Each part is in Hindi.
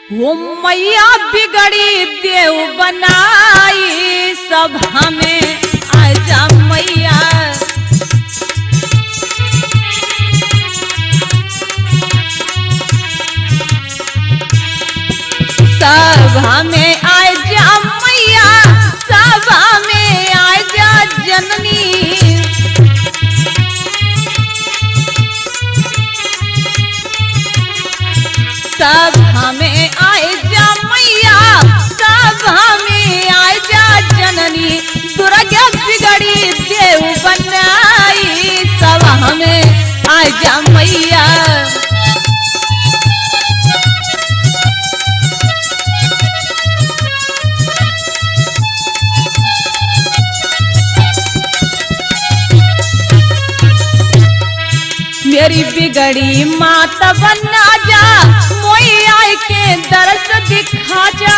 हो मैया बिगड़ी देव बनाई सभा में आजा मैया। सभा में आजा मैया, सभा में आजा जननी। सभा में आजा मैया, सभा में आजा जननी। दुर्गा बिगड़ी देव बनाई सभा में आजा मैया। मेरी बिगड़ी माता बना जा, मैया के दर्श दिखा जा।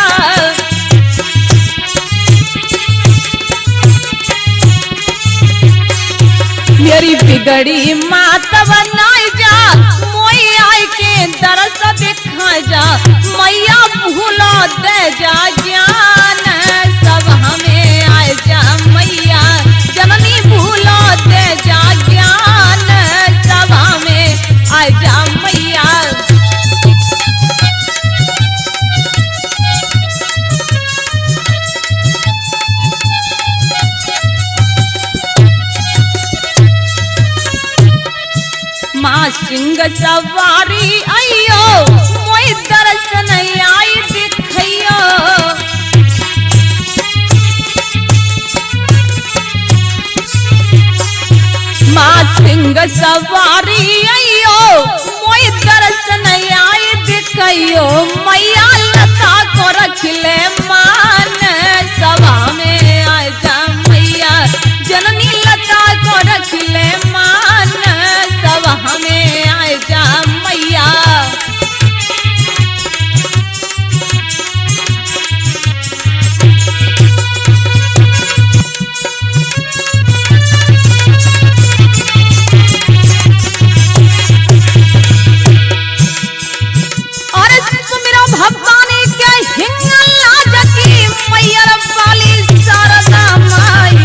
मेरी बिगड़ी माता बना जा, मैया के दर्श दिखा जा। मैया भूला दे जा ज्ञान सभा में आए जा मैया। जननी भूला दे जा ज्ञान सभा में आजा मैया। माँ सिंह सवारी आइयो, मोई दर्शन आई दिखइयो। माँ सिंह सवारी आइयो, मोई दर्शन आई दिखइयो। मैया लता को रख ले मान सभा में आजा मैया। जननी लता को रख ले मान सभा में आजा मैया। भवानी के हिंगला जकी मैया वाली शारदा माई।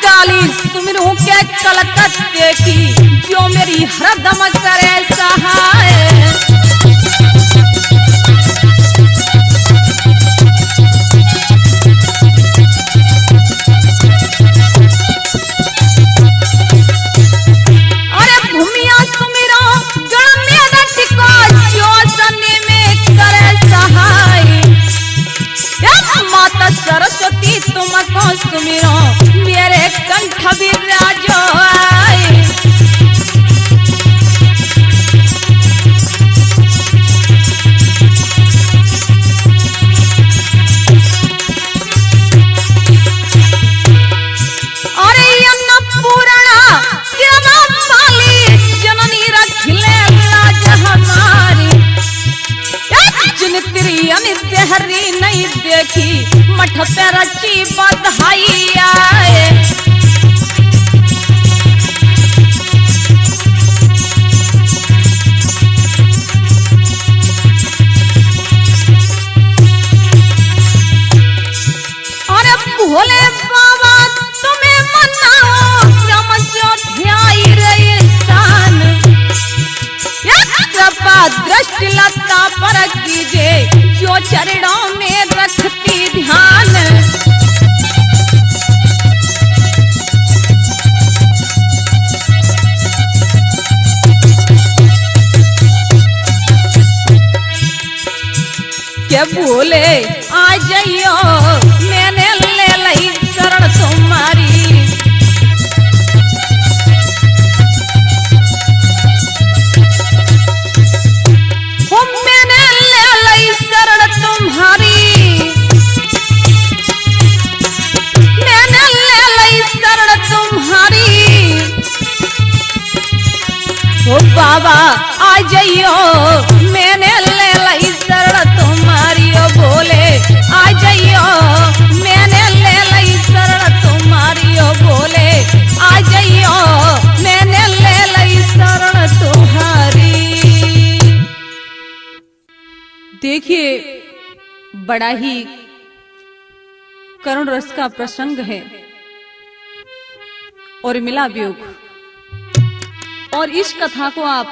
काली सुमिरू के कलकत्ते की जो मेरी हरदम करे सहाय। अरे भूमिया सुमिरो गण में टिको जो सने में करे सहाय। माता सरस्वती तुमको सुमिरो मेरे कंठ विराजो आए। अरे अन्नपूर्णा देवा वाली जननी रखले लाज हमारी। जिन तेरी अनिदेहरी नहीं देखी मठ पे रची बधाई आए। अरे भोले बाबा तुम्हें मनाओ समझो ध्याई रे स्थान। कृपा दृष्टि लता पर कीजिए जो चरणों में रखती ध्यान। क्या बोले आ जाइयो मैंने ले ली शरण तुम्हारी। मैंने ले ली शरण तुम्हारी। मैंने ले ली शरण तुम्हारी। ओ बाबा आ जाइयो मैंने ले ली शरण तुम्हारी। ओ बोले आ जाइयो मैंने ले ली शरण तुम्हारी। ओ बोले आ जाइयो मैंने ले ली शरण तुम्हारी। देखिए, बड़ा ही करुण रस का प्रसंग है और मिला वियोग। और इस कथा को आप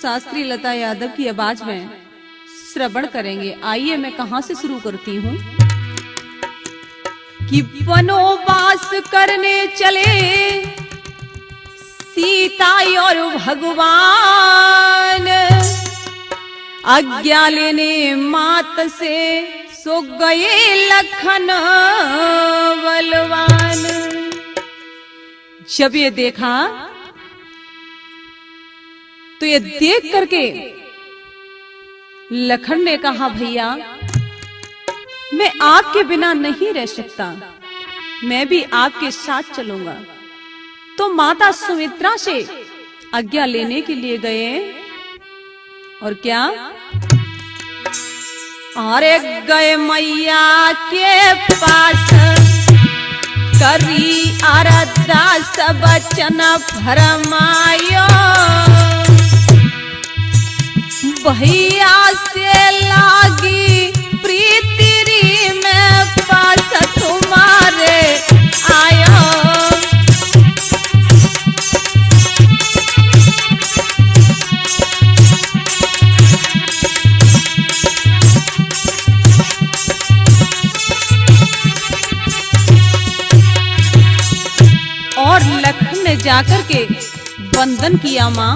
शास्त्री लता यादव की आवाज में श्रवण करेंगे। आइए मैं कहां से शुरू करती हूं कि वनवास करने चले सीता और भगवान, आज्ञा लेने मात से सो गए लखन बलवान। जब ये देखा तो ये देख करके लखन ने कहा, भैया मैं आपके बिना नहीं रह सकता, मैं भी आपके साथ चलूंगा। तो माता सुमित्रा से आज्ञा लेने के लिए गए और क्या, अरे गए मैया के पास करी अरदास बचन फरमायो, भैया से लागी प्रीति में पास तुम्हारे आयो। और लखन ने जाकर के वंदन किया मां।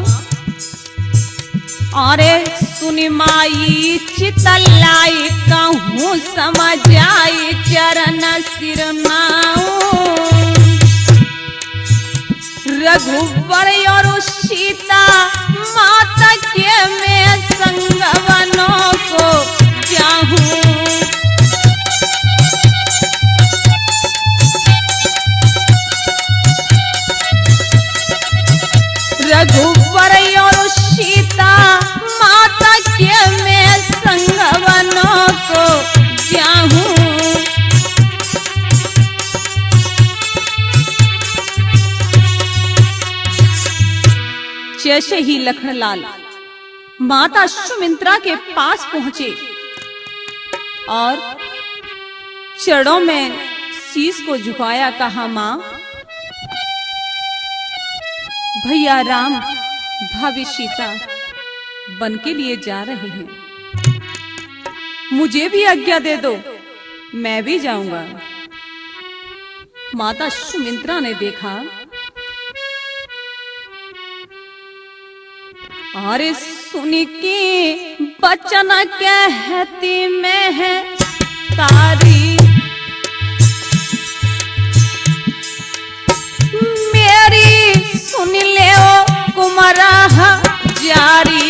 अरे सुनी माई चितलाई कहूँ समझाई चरण सिर नाऊ, रघुवर और सीता माता के मैं संगवनों को जाऊं। रघुवर और सीता माता के मैं संगवनों को जाऊं। जैसे ही लखनलाल माता सुमित्रा के पास पहुंचे और चरणों में शीश को झुकाया, कहा, मां भैया राम भाभी सीता वन के लिए जा रहे हैं, मुझे भी आज्ञा दे दो, मैं भी जाऊंगा। माता सुमित्रा ने देखा, अरे सुनी की बचन कहती मैं है तारी, मेरी सुन ले ओ कुमारा जारी।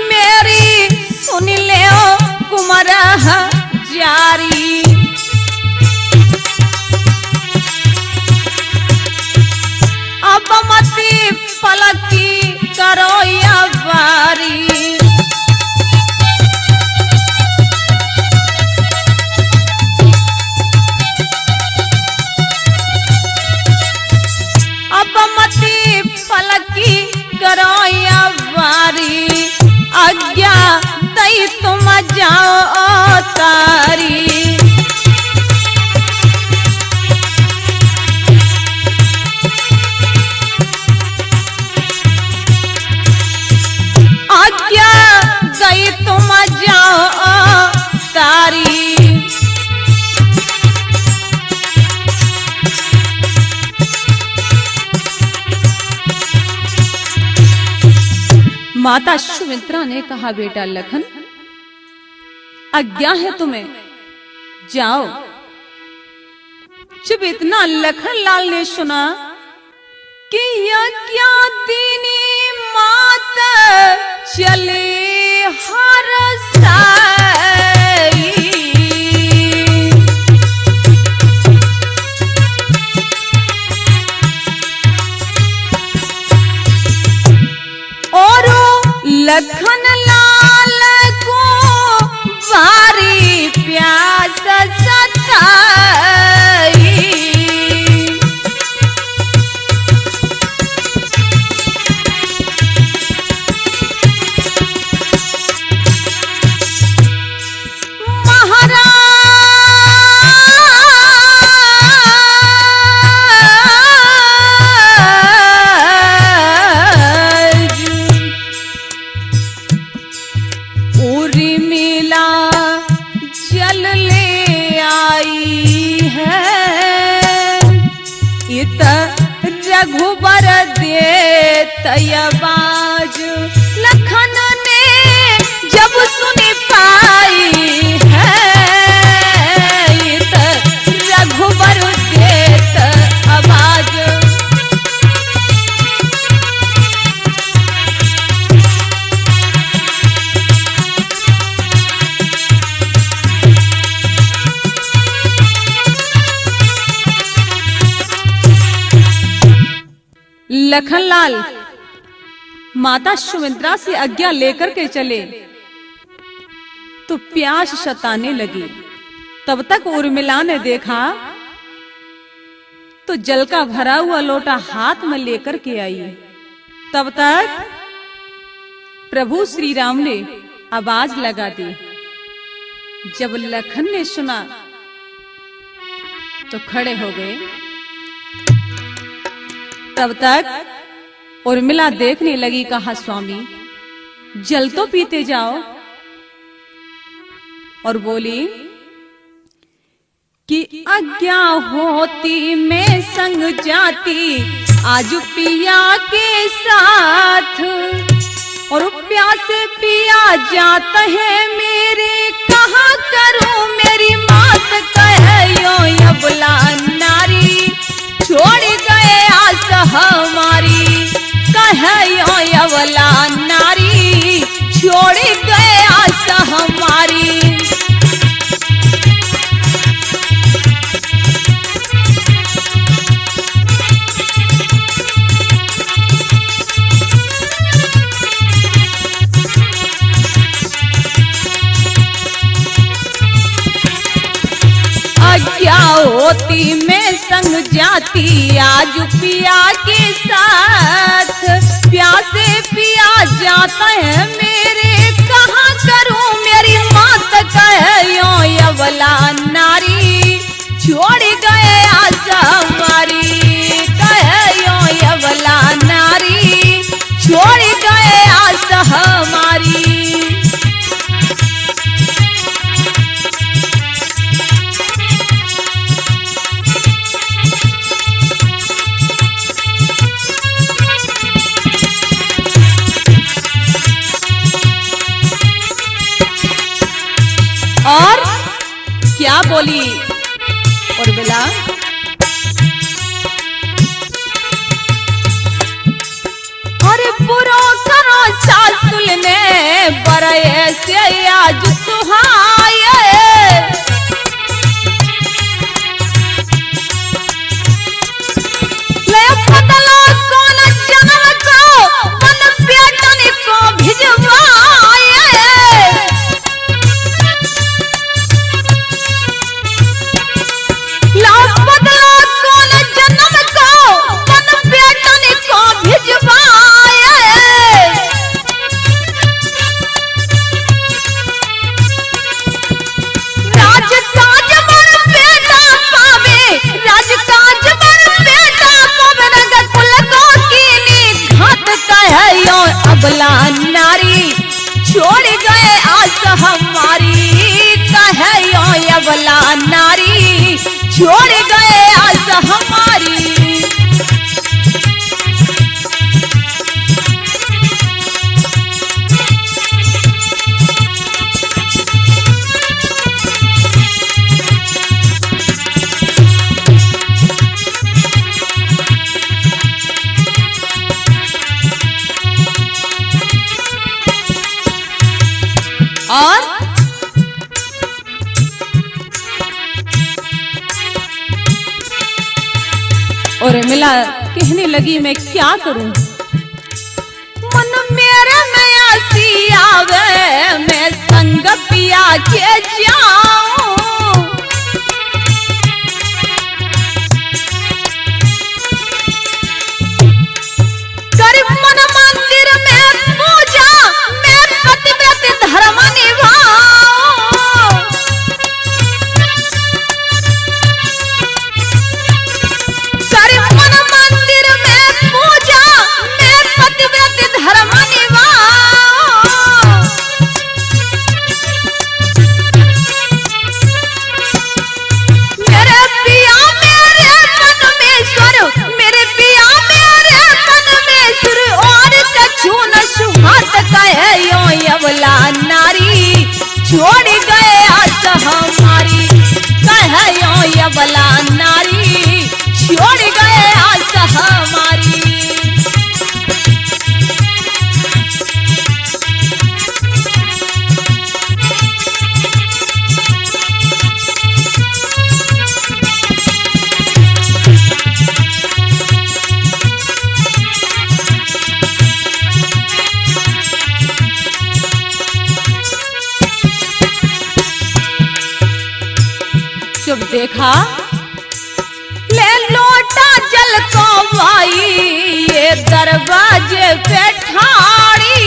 मेरी सुन ले ओ कुमारा जारी। अब मती पलकी करो या बारी, फलकी करो या वारी, आज्ञा दई तुम जाओ तारी। आज्ञा दई तुम जाओ तारी। माता सुमित्रा ने कहा, बेटा लखन आज्ञा है तुम्हें, जाओ। जब इतना लखनलाल ने सुना कि आज्ञा दीनी माता चले हर साई, और लखनलाल को भारी प्यास सताई। रघुबर देत आवाज। लखन ने जब सुनी पाई है रघुबर देत आवाज। लखनलाल माता सुमित्रा से आज्ञा लेकर के चले तो प्यास सताने लगी। तब तक उर्मिला ने देखा तो जल का भरा हुआ लोटा हाथ में लेकर के आई। तब तक प्रभु श्री राम ने आवाज लगा दी। जब लखन ने सुना तो खड़े हो गए। तब तक उर्मिला देखने लगी, कहा स्वामी जल तो पीते जाओ। और बोली कि आज्ञा होती मैं संग जाती आज पिया के साथ। और प्यासे पिया जाता है मेरे कहाँ करूं मेरी मात कहो अबला नारी छोड़ गए आस हमारी। कहो अबला नारी छोड़ गए आस हमारी। क्या होती मैं संग जाती आज पिया के साथ। प्यासे पिया जाता है मेरे कहाँ करूं मेरी मात कहो अबला नारी छोड़ गए आस हमारी। कहो अबला नारी छोड़ गए आस हमारी। और क्या बोली उर्मिला? अरे बुरो करो सासुल ने बरए से आज सुहाए। ले बदला कौन जन्म को मन बेटन को भिजवाए। अबला नारी छोड़ गए आस हमारी। कहो अबला नारी छोड़ गए आस हमारी। और मिला कहने लगी मैं क्या करूं मन मेरे में आसी आवे मैं संग पिया के जाऊं। कर मन मंदिर में पूजा मैं पतिव्रत धर्म निभाऊं। अबला नारी छोड़ गए आस हमारी। जब देखा ले लोटा जल को भाई ये दरवाजे पे ठाड़ी,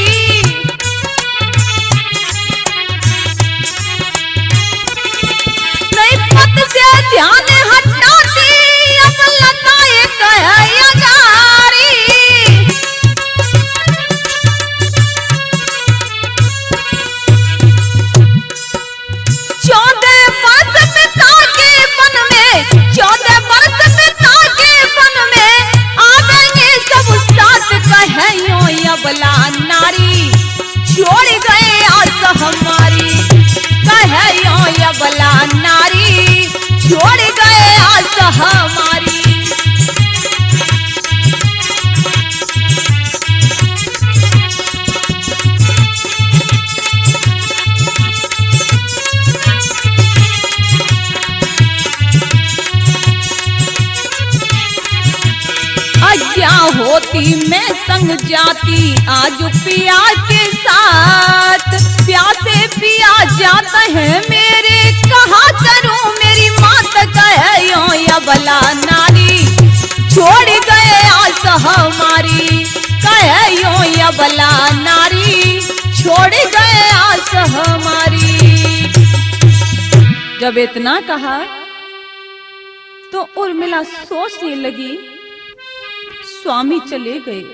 नहीं पत से ध्यान हटाती अब लताए कहे गारी। 14 वर्ष पिता के वन में, 14 वर्ष पिता के वन में आवेंगे सब साथ कहे यो अबला नारी छोड़ गए आस हमारी, कहे यो अबला नारी छोड़ गए आस हमारी। क्या होती मैं संग जाती आज पिया के साथ, प्यासे पिया जाता है मेरे कहा करूं मेरी मात कहे यो अबला नारी छोड़ गए आस हमारी, कहे यो अबला नारी छोड़ गए आस हमारी। जब इतना कहा तो उर्मिला सोचने लगी स्वामी चले गए,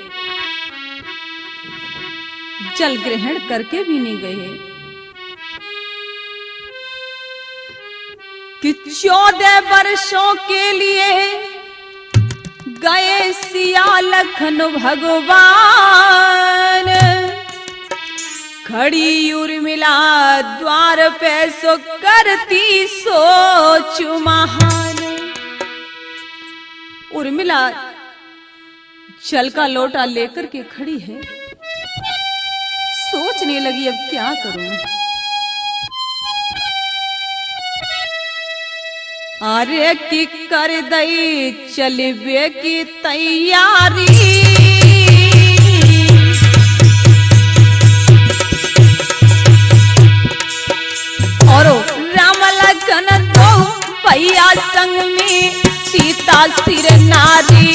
जल ग्रहण करके भी नहीं गए कि 14 वर्षों के लिए गए सिया लखन भगवान। खड़ी उर्मिला द्वार पे सो करती सोच महान। उर्मिला जल का लोटा लेकर के खड़ी है, सोचने लगी अब क्या करूं। अरे की कर दई चलबे की तैयारी, और राम लखन दो भैया संग में सीता सिर नारी।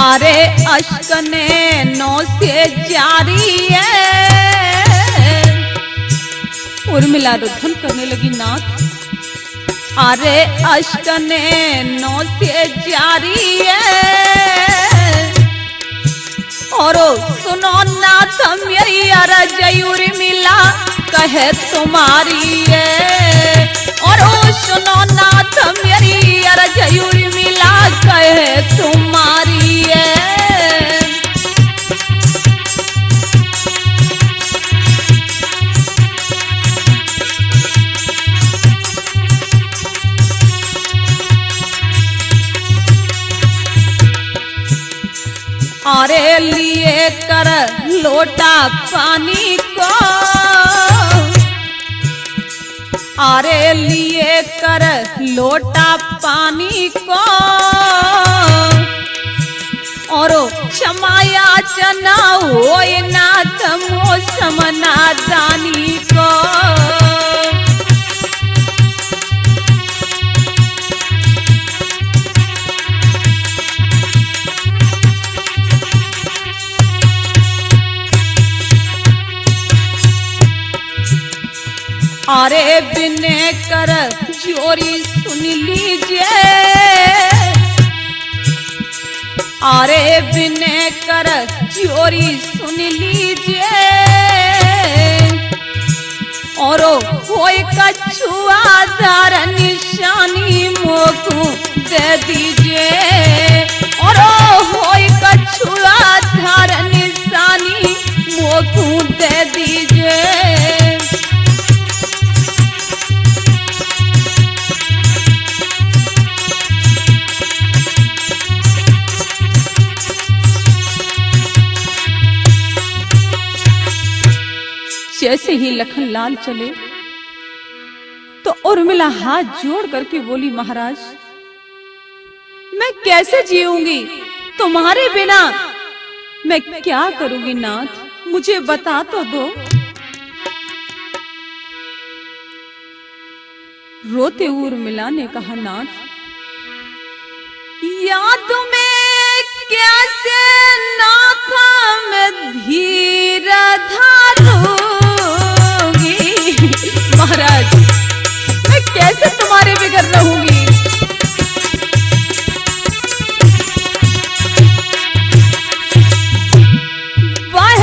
अरे अश्कने नौ से जारी है। उर्मिला रुद्धन करने लगी नाथ, अरे अश्कने नौ से जारी है, और सुनो नाथ मेरी अरज उर्मिला कहे तुम्हारी है, और सुनो नाथ मेरी अरज उर्मिला कहे तुम्हारी है। अरे लिए कर लोटा पानी को, अरे लिए कर लोटा पानी को, और क्षमाया चना होए नाथ मौसम नादानी को। अरे बिने कर जोरी सुन लीजिए, अरे बिने कर जोरी सुन लीजिए, और कोई कछुआ दार निशानी मोकू दे दीजिए और होई कछुआ धार निशानी मोकू दे दीजिए। जैसे ही लखनलाल चले तो उर्मिला हाथ जोड़ करके बोली, महाराज मैं कैसे जीऊंगी तुम्हारे बिना, मैं क्या करूंगी नाथ, मुझे बता तो दो। रोते उर्मिला ने कहा, नाथ याद में कैसे नाथ मैं धीर धारूंगी, महाराज मैं कैसे तुम्हारे बिगर रहूंगी। वह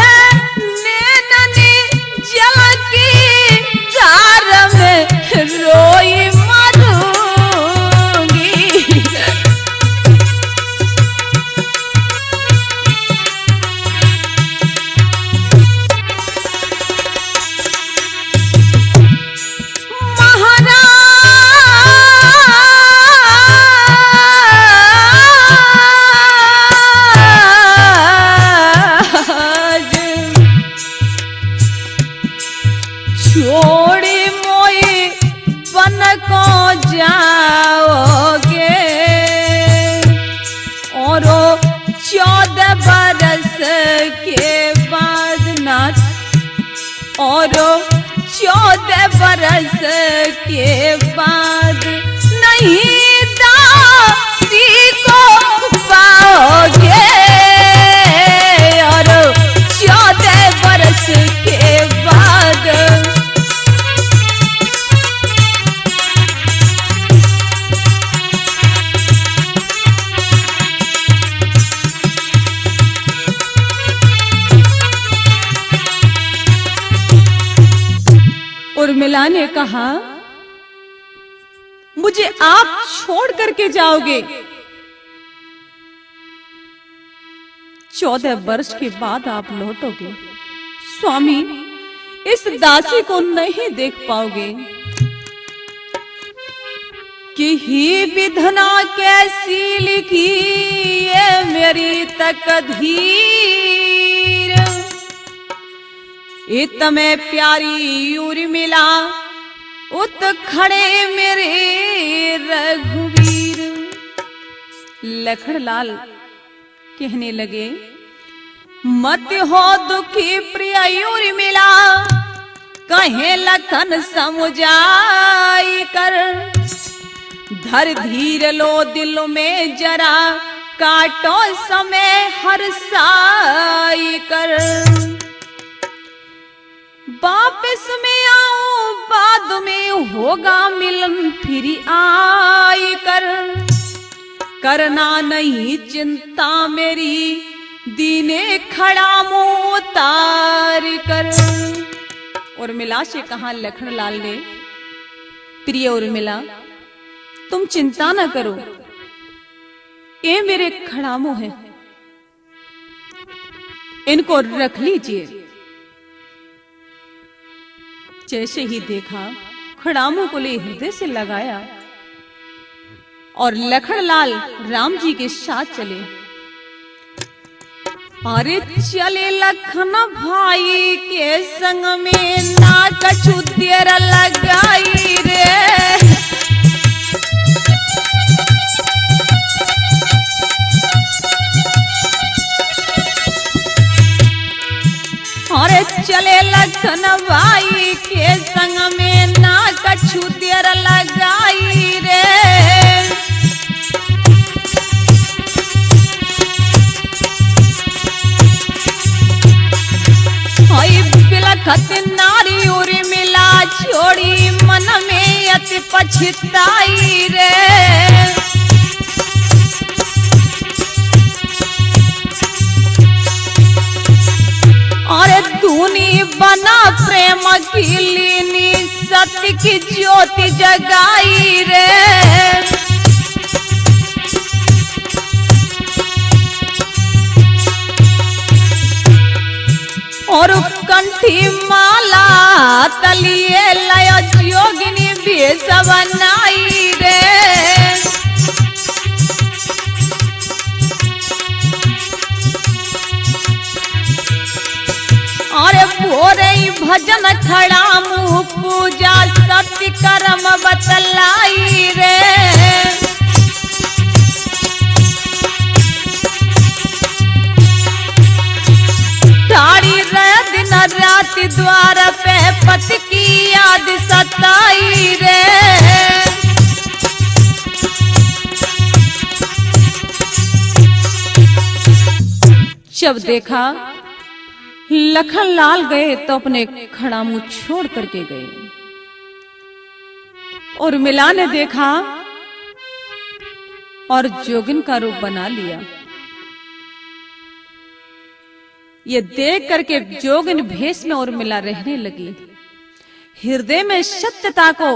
नैननी जल की धार में रोई मरूंगी। छोड़ी मोई बन को जाओगे और 14 बरस के बाद नाथ, और 14 बरस के बाद नहीं दासी को पाओगे और 14 बरस के बाद। उर्मिला ने कहा, मुझे आप छोड़ करके जाओगे, 14 वर्ष के बाद आप लौटोगे, स्वामी इस दासी को नहीं देख पाओगे कि ही विधना कैसी लिखी ये मेरी तकदीर, इत में प्यारी उर्मिला उत खड़े मेरे रघुवीर। लखनलाल कहने लगे, मत हो दुखी प्रिय उर्मिला, कहे लखन समुझाई कर, धर धीर लो दिल में जरा, काटो समय हर्षाई कर, वापस में आऊं बाद में होगा मिलन फिर आई कर, करना नहीं चिंता मेरी दीने खड़ा मुंह उतार कर। उर्मिला से कहा लखनलाल ने, प्रिय उर्मिला तुम चिंता न करो, ये मेरे खड़ामू हैं, इनको रख लीजिए। जैसे ही देखा खड़ामू को ले हृदय से लगाया और लखनलाल राम जी के साथ चले। अरे चले लखन भाई के संग में ना कछु देर लगाई रे, अरे चले लखन भाई के संग में ना कछु देर लगाई रे, बिलखत नारी उर्मिला छोड़ी मन में अति पछताई रे, और धुनी बना प्रेम की लीनी सत्य की ज्योति जगाई रे, थी माला तलिए लय जोगिनी बेसवनाई रे। अरे भोरे भजन खड़ा मुँह पूजा सत्य कर्म बतलाई रे। ठाड़ी रह दिन रात द्वार पे पति की याद सताई रे। जब देखा लखन लाल गए तो अपने खड़ा मुंह छोड़ करके गए। और मिला ने देखा और जोगिन का रूप बना लिया। ये देख करके जोगिन भेष में और मिला रहने लगी। हृदय में सत्यता को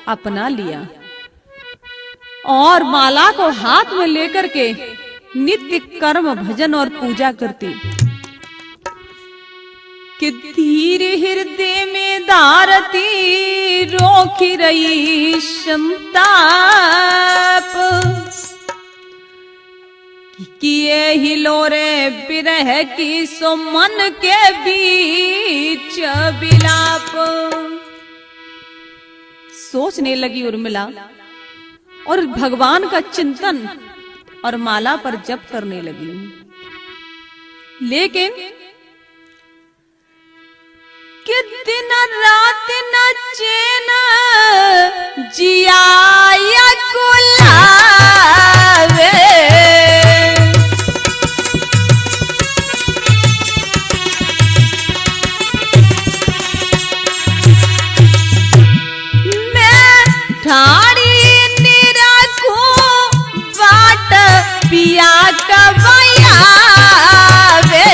अपना लिया और माला को हाथ में लेकर के नित्य कर्म भजन और पूजा करती कि धीर हृदय में धारती रोकी रही संताप किए हिलोरे बिरह की सो मन के बीच बिलाप। सोचने लगी उर्मिला और भगवान का चिंतन और माला पर जप करने लगी। लेकिन कि दिन रात न चैन जिया या कुलावे। मैं ठाड़ी निराखूं बाट पिया कवैया वे।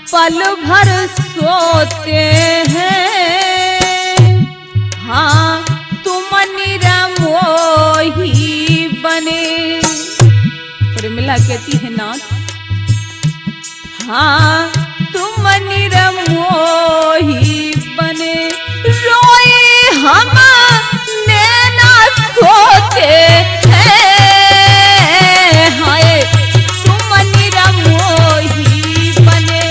पल भर सोते हैं हाँ तुम निरमोही बने। उर्मिला कहती है नाथ हाँ तुम निरमोही बने। रोए हम नैना सोते हैं हाय तुम निरमोही बने।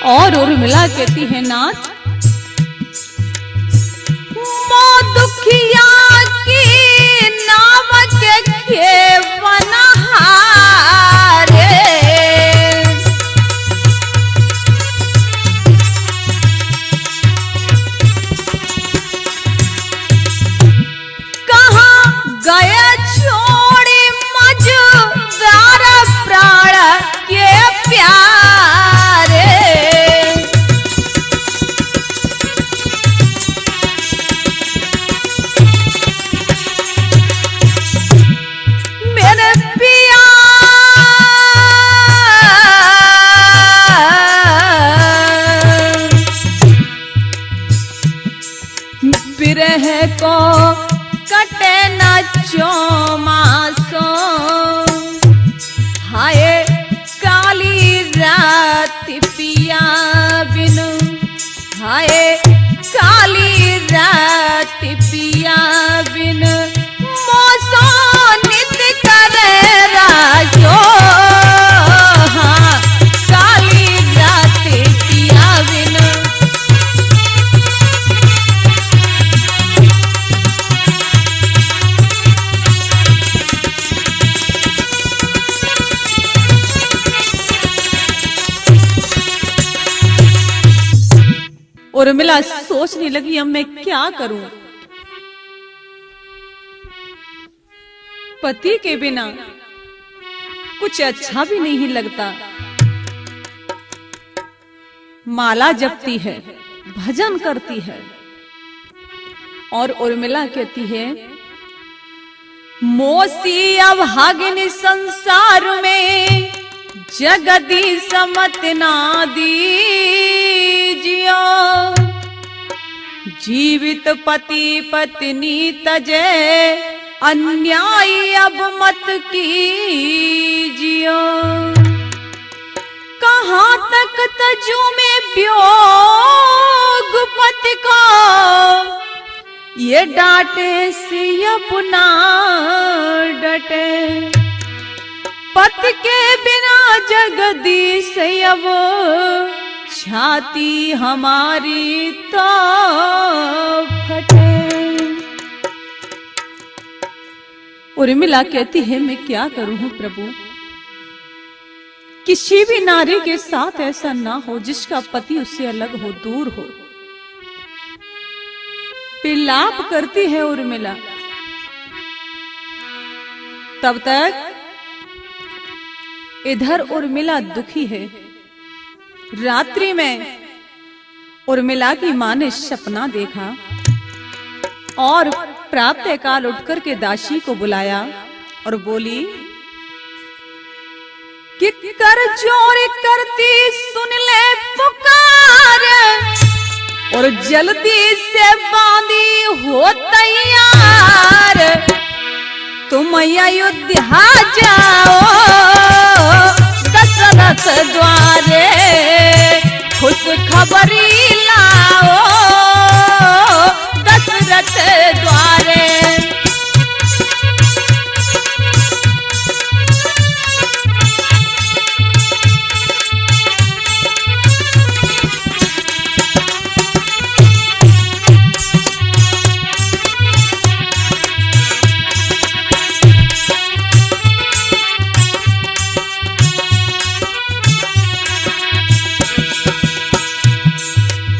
और उर्मिला कहती है नाथ मो दुखिया की नाव के खेवनहारे। कहाँ गए छोड़ी मझदार प्राण के प्यारे। मेरे पिया बिरह को कटे न चौमासो हाय काली रात पिया बिनु हाय काली रात पिया बिनु मौसो नित करे राजो हाँ काली रात पिया बिनु। उर्मिला सोचने लगी अब मैं क्या करूं। पति के बिना कुछ अच्छा भी नहीं लगता। माला जपती है, भजन करती है और उर्मिला कहती है, मोसी अभागिनी संसार में जगदीश मत ना दीजियो, जीवित पति पत्नी तजे अन्याय अब मत कीजियो। कहाँ तक तजू में वियोग पति को, ये डांटे से अपना डटे। पति के बिना जगदीश अब छाती हमारी तो फटे। उर्मिला कहती है, मैं क्या करूं प्रभु, किसी भी नारी के साथ ऐसा ना हो जिसका पति उससे अलग हो, दूर हो। विलाप करती है उर्मिला। तब तक इधर उर्मिला दुखी है। रात्रि में उर्मिला की मां ने सपना देखा और प्रातः काल उठकर के दासी को बुलाया और बोली कि कर जोर करती सुन ले पुकार, और जल्दी से बांधी हो तैयार। तुम अयोध्या जाओ दशरथ द्वारे, खुश खबरी लाओ दशरथ द्वारे।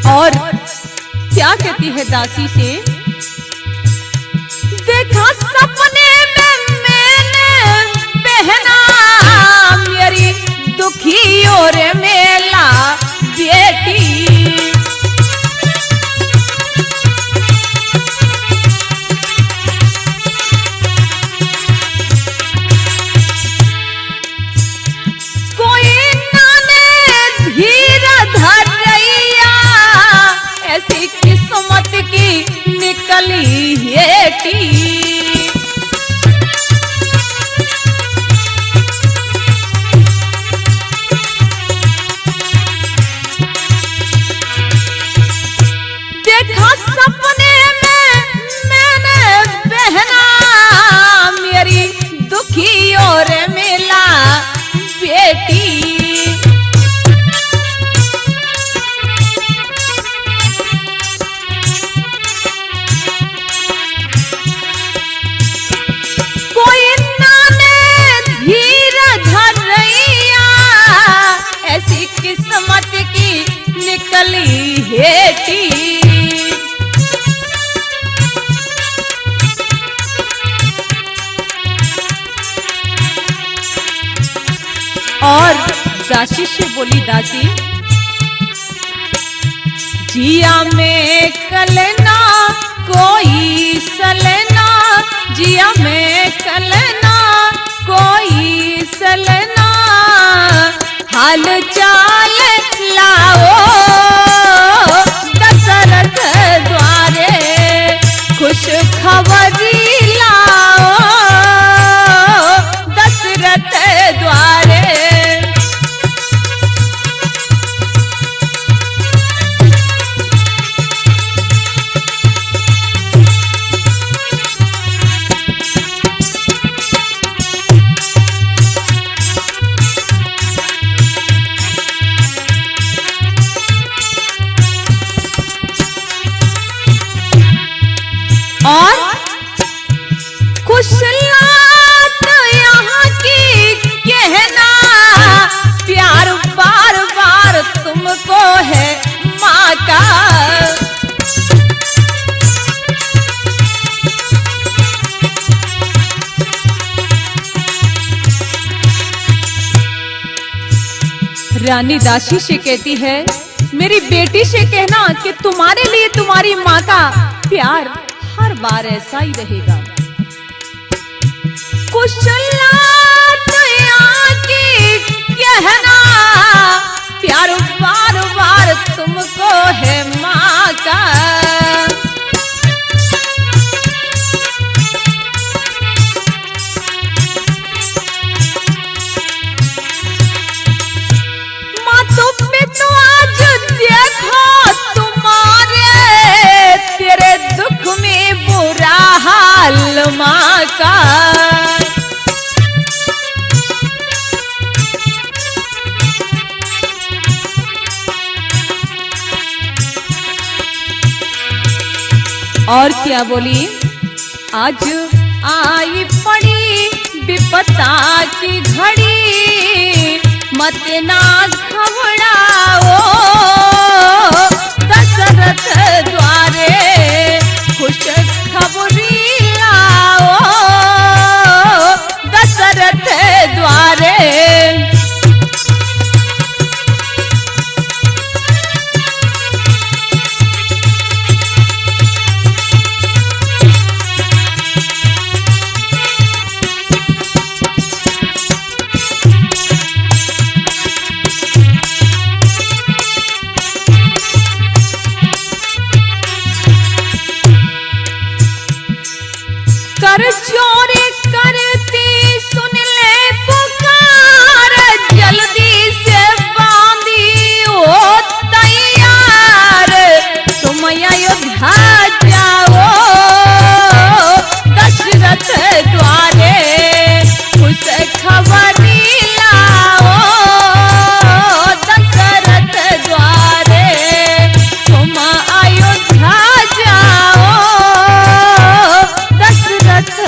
और क्या कहती है दासी से, देखा सपने में मैंने पहना, मेरी दुखी और मेला बेटी। कोई नाने धीर धर ऐसी किस्मत की निकली हेटी। देखा सपने में मैंने पहना, मेरी दुखी और मेला बेटी। किस्मत की निकली हेटी। और दासी से बोली, दासी जिया में कलना कोई सलना, जिया में कलना कोई सलना, हाल चाल लाओ दशरथ द्वारे, खुश खबरी लाओ दशरथ द्वारे। और कुशलात यहाँ की कहना, प्यार बार बार तुमको है माँ का। रानी दासी से कहती है, मेरी बेटी से कहना कि तुम्हारे लिए तुम्हारी माँ का प्यार हर बार ऐसा ही रहेगा। कहना प्यार बार बार तुमको है माँ का। माँ तुम भी तो आज देखो तुम्हारे तेरे दुख में बुरा हाल माँ का। और क्या बोली, आज आई पड़ी विपदा की घड़ी, मत ना घबराओ दशरथ द्वारे, खुश खबरी लाओ दशरथ द्वारे। कर चोरी करती सुन ले पुकार, जल्दी से बांधी हो तैयार, तुम अयोध्या जाओ दशरथ द्वारे, खुश खबरी लाओ दशरथ द्वारे, तुम अयोध्या जाओ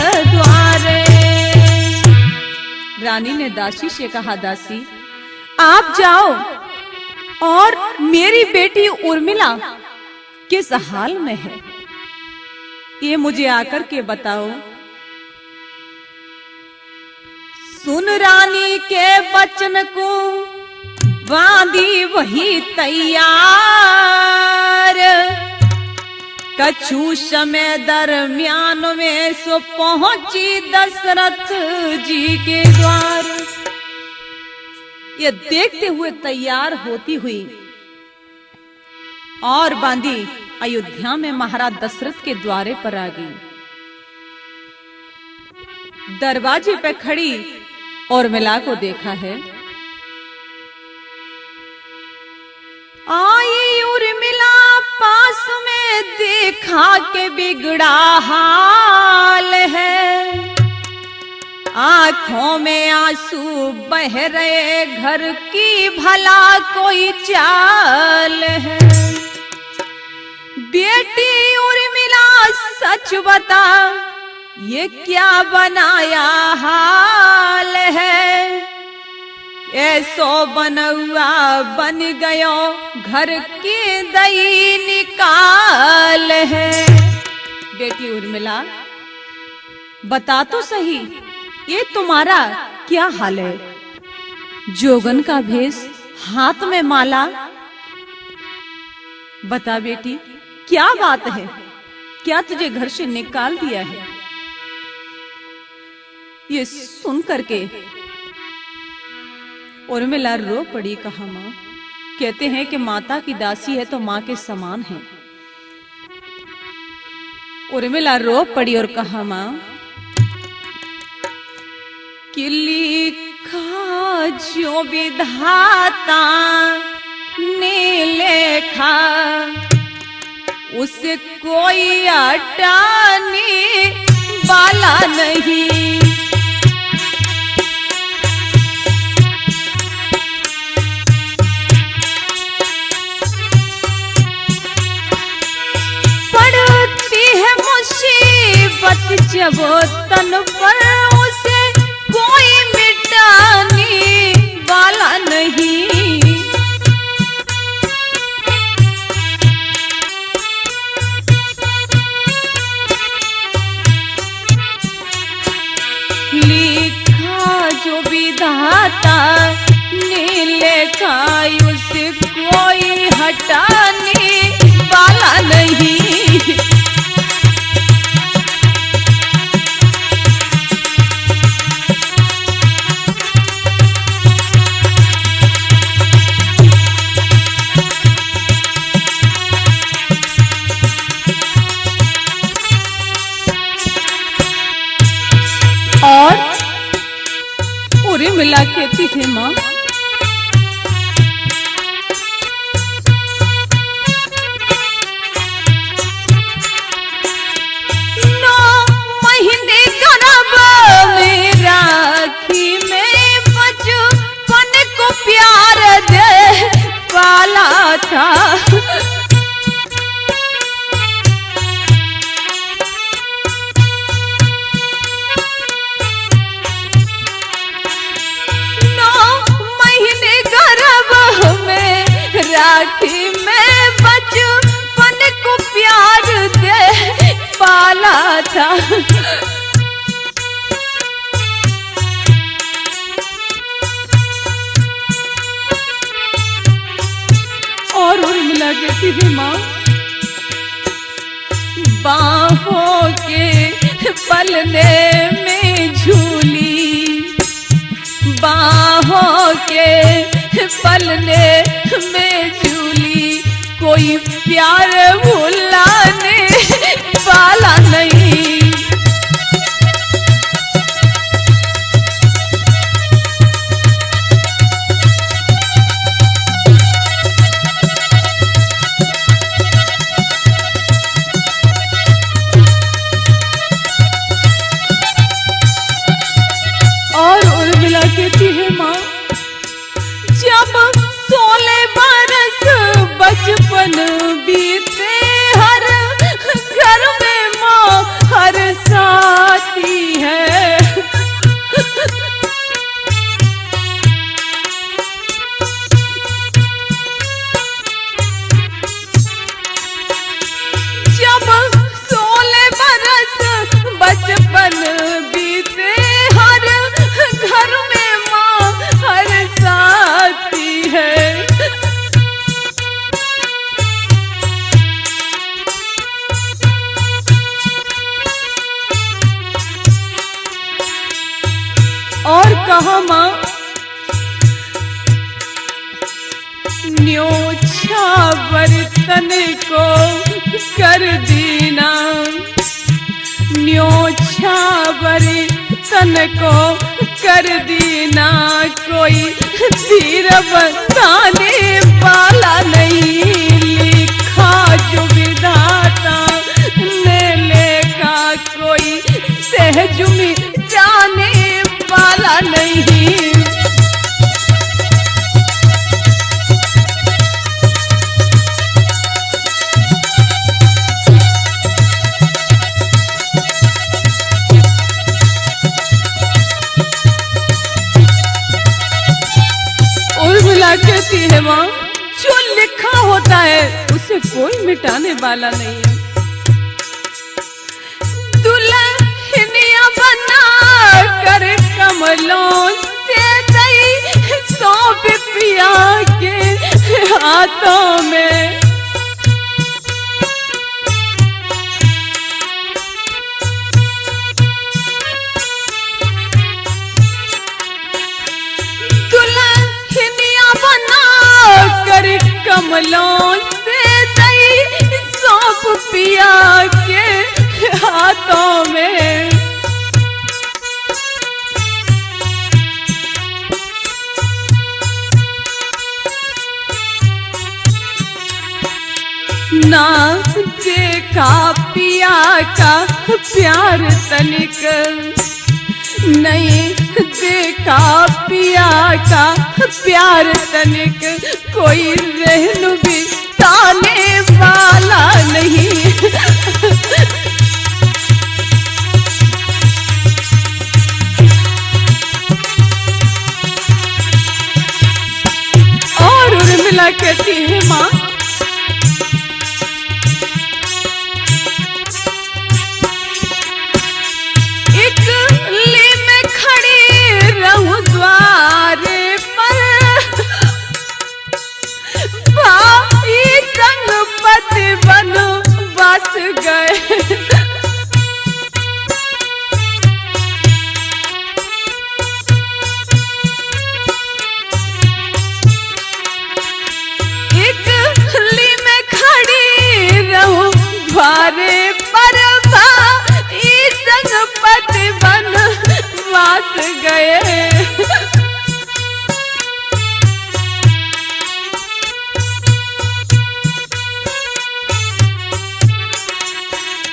द्वारे। रानी ने दासी से कहा, दासी आप जाओ और मेरी बेटी उर्मिला किस हाल में है ये मुझे आकर के बताओ। सुन रानी के वचन को बांधी वही तैयार, कछु समय दरमियान में सो पहुंची दशरथ जी के द्वार। ये देखते हुए तैयार होती हुई और बांधी अयोध्या में महाराज दशरथ के द्वारे पर आ गई। दरवाजे पे खड़ी उर्मिला को देखा है। आई उर्मिला पास में देखा के बिगड़ा हाल है, आंखों में आंसू बह रहे, घर की भला कोई चाल है। बेटी उर्मिला सच बता ये क्या बनाया हाल है, ऐसो बनौआ बन गयो घर की दई निकाल है। बेटी उर्मिला बता तो सही ये तुम्हारा क्या हाल है, जोगन का भेष हाथ में माला, बता बेटी क्या बात है, क्या तुझे घर से निकाल दिया है। ये सुन करके उर्मिला रो पड़ी। कहा माँ, कहते हैं कि माता की दासी है तो माँ के समान है। उर्मिला रो पड़ी और कहा माँ, कि लिखा जो विधाता ने लेखा उसे कोई हटाने वाला नहीं। पड़ती है मुसीबत जब तन पर उसे कोई मिटाने वाला नहीं। लिखा जो विधाता ने लेखा देखा उसे कोई हटाने वाला नहीं। और उर्मिला कहती थी माँ, राखी में बचपन को प्यार दे पाला था। और उर्मिला कहती थी माँ, बाहों के पलने में झूली, बाहों के पलने में झूली, कोई प्यार भुलाने वाला नहीं। और उर्मिला कहती है माँ, जब 16 बरस बचपन बीते, हर घर में माँ हर साथी है। जब 16 बरस बचपन बीते, हर घर में माँ हर साथी है। और कहा माँ, न्योछा बर्तन को कर देना, न्योछा बर्तन को कर देना, कोई तीर बताने वाला नहीं। लिखा जो विधाता ने लेखा, कोई सहज मिटाने वाला नहीं। उर्मिला कहती है माँ, जो लिखा होता है उसे कोई मिटाने वाला नहीं है। दुल्हनिया बना कर कमलों से दई सौंप पिया के हाथों में, कमलों से दई सौंप पिया के हाथों में। ना देखा पिया का प्यार तनिक, नहीं देखा पिया का प्यार तनिक, कोई रहनु भी ताने वाला नहीं। और उर्मिला कहती है माँ, द्वारे पर गए।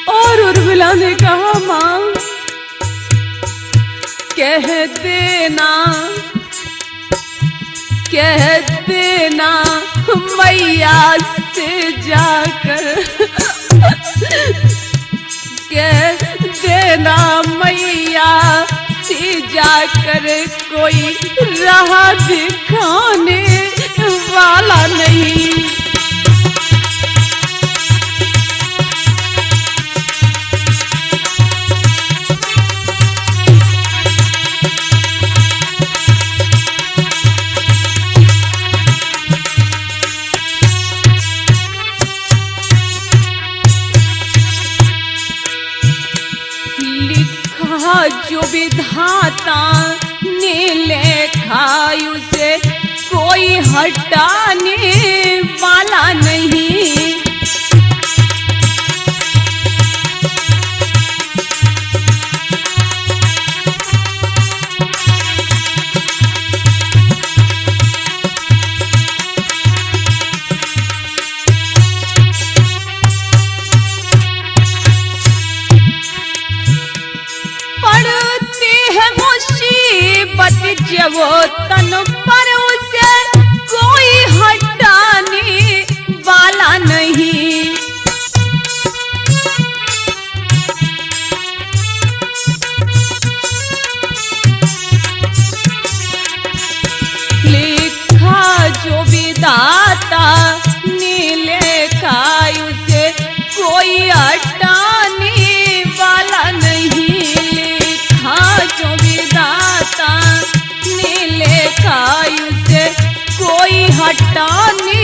और उर्मिला ने कहा मां कह देना मैया से जाकर, कह देना मैया से जाकर कोई राह दिखाने वाला नहीं। जो विधाता ने लेखा उसे कोई हटाने वाला नहीं। जब वो तन पर उसे कोई हटाने वाला नहीं। लिखा जो विधाता ने लेखा उसे कोई हटाने वाला नहीं। लिखा जो विधाता लेखा उसे कोई हटाने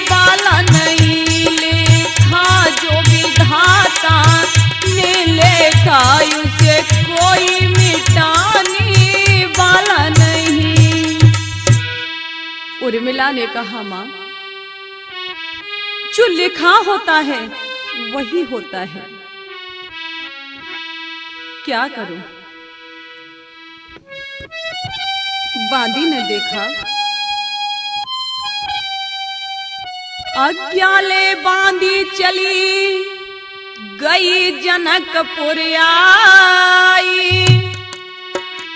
वाला नहीं। लेखा जो विधाता ने लेखा उसे कोई मिटाने वाला नहीं। उर्मिला ने कहा मां जो लिखा होता है वही होता है, क्या करूं। बांदी ने देखा अज्ञाले बांदी चली गई जनकपुर आई।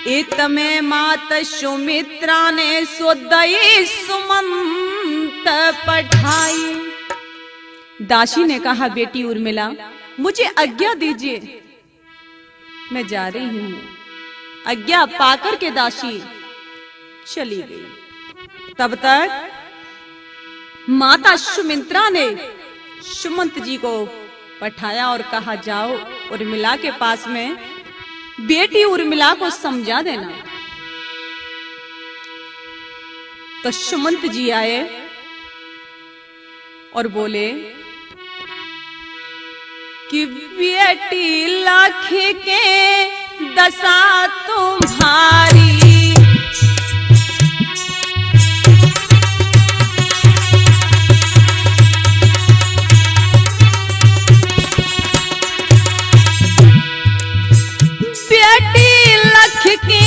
इत में मात सुमित्रा ने सोदई सुमंत पठाई। दासी ने कहा बेटी उर्मिला मुझे आज्ञा दीजिए, मैं जा रही हूं। आज्ञा पाकर के दासी चली गई। तब तक माता सुमित्रा ने सुमंत जी को पठाया और कहा जाओ उर्मिला के पास में बेटी उर्मिला को समझा देना। तो सुमंत जी आए और बोले कि बेटी लाख के दशा तुम्हारी, बेटी लख के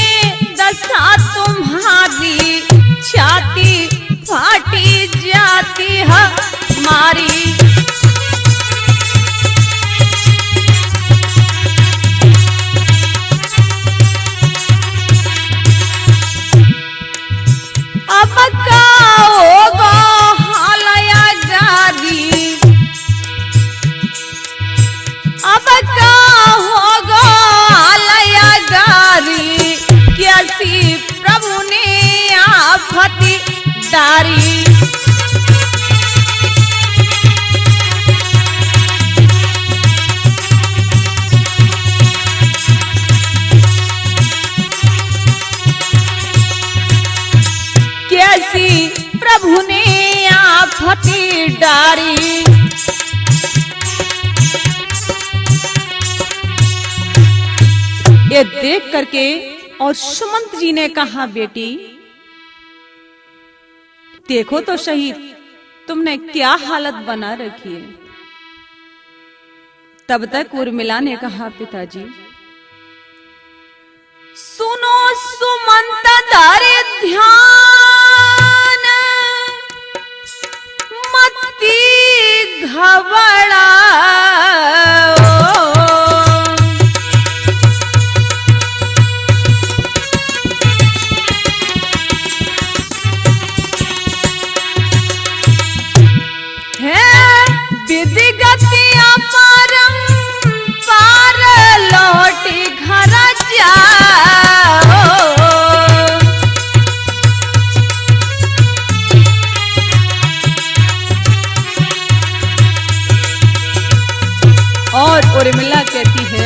दशा तुम्हारी, छाती फाटी जाती है हमारी। अब का होगा हालया जारी, अब का होगा हालया जारी, कैसी प्रभु ने आफती डारी। कैसी प्रभु ने आफती डारी। ये देख करके और सुमंत जी ने कहा बेटी देखो तो सही तुमने क्या हालत बना रखी है। तब तक उर्मिला ने कहा पिताजी सुनो सुमंत धरे ध्यान मती घबड़ा विधिगतिया परम पार लौटी घर जाओ। और उर्मिला कहती है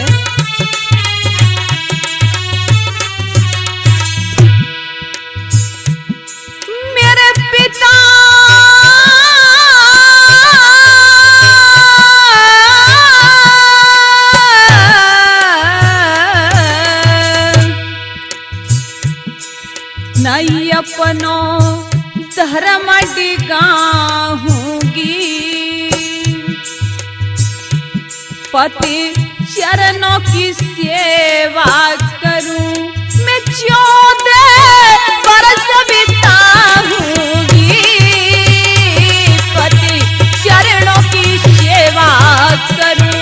मेरे पिता नहीं अपनो धर्म डिगाऊंगी पति चरणों की सेवा करूं मैं 14 बरस बिताऊंगी पति चरणों की सेवा करूं।